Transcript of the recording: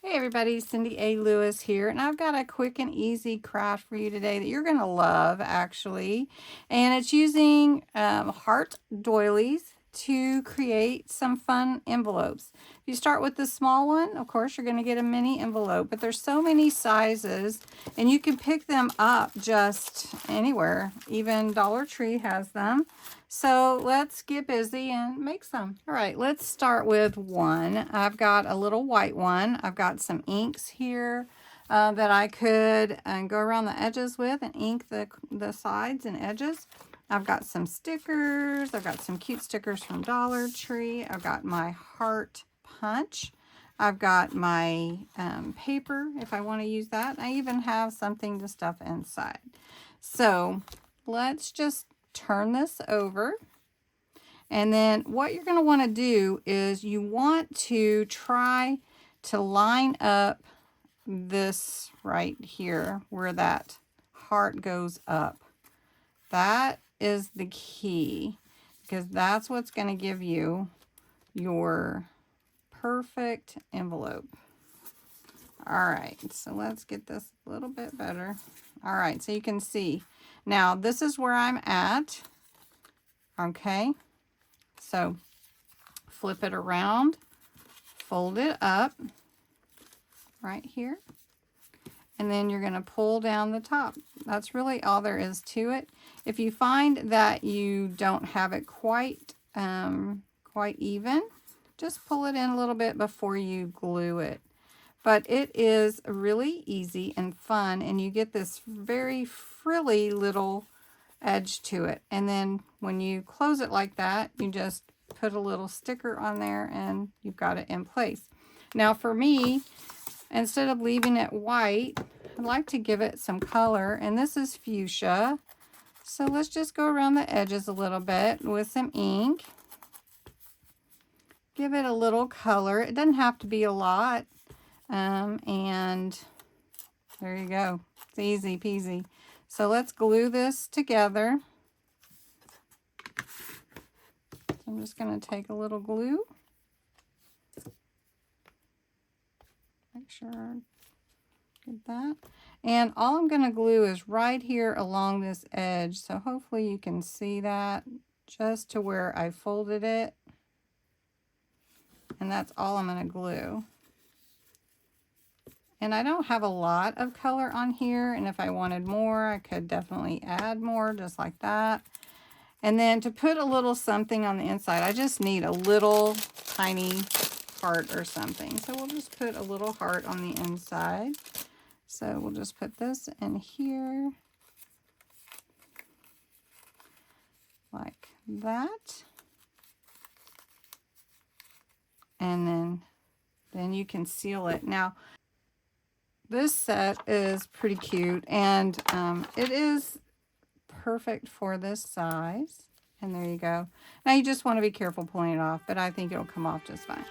Hey everybody, Cindy A. Lewis here, and I've got a quick and easy craft for you today that you're going to love, actually. And it's using heart doilies to create some fun envelopes. If you start with the small one, of course, you're going to get a mini envelope, but there's so many sizes, and you can pick them up just anywhere. Even Dollar Tree has them. So let's get busy and make some. All right, let's start with one. I've got a little white one. I've got some inks here that I could go around the edges with and ink the sides and edges. I've got some stickers. I've got some cute stickers from Dollar Tree. I've got my heart punch. I've got my paper if I want to use that. I even have something to stuff inside. So let's just turn this over, and then what you're going to want to do is you want to try to line up this right here where that heart goes up. That is the key, because that's what's going to give you your perfect envelope. All right, so let's get this a little bit better. All right, so you can see now this is where I'm at. Okay, so flip it around, fold it up right here, and then you're going to pull down the top. That's really all there is to it. If you find that you don't have it quite even, just pull it in a little bit before you glue it. But it is really easy and fun, and you get this very frilly little edge to it. And then when you close it like that, you just put a little sticker on there and you've got it in place. Now for me, instead of leaving it white, I'd like to give it some color, and this is fuchsia. So let's just go around the edges a little bit with some ink. Give it a little color. It doesn't have to be a lot. And there you go. It's easy peasy. So let's glue this together. So I'm just going to take a little glue. Make sure I get that. And all I'm going to glue is right here along this edge. So hopefully you can see that, just to where I folded it. And that's all I'm going to glue. And I don't have a lot of color on here, and if I wanted more, I could definitely add more, just like that. And then to put a little something on the inside, I just need a little tiny heart or something. So we'll just put a little heart on the inside. So we'll just put this in here, like that. And then you can seal it. Now, this set is pretty cute, and it is perfect for this size. And there you go. Now you just want to be careful pulling it off, but I think it'll come off just fine.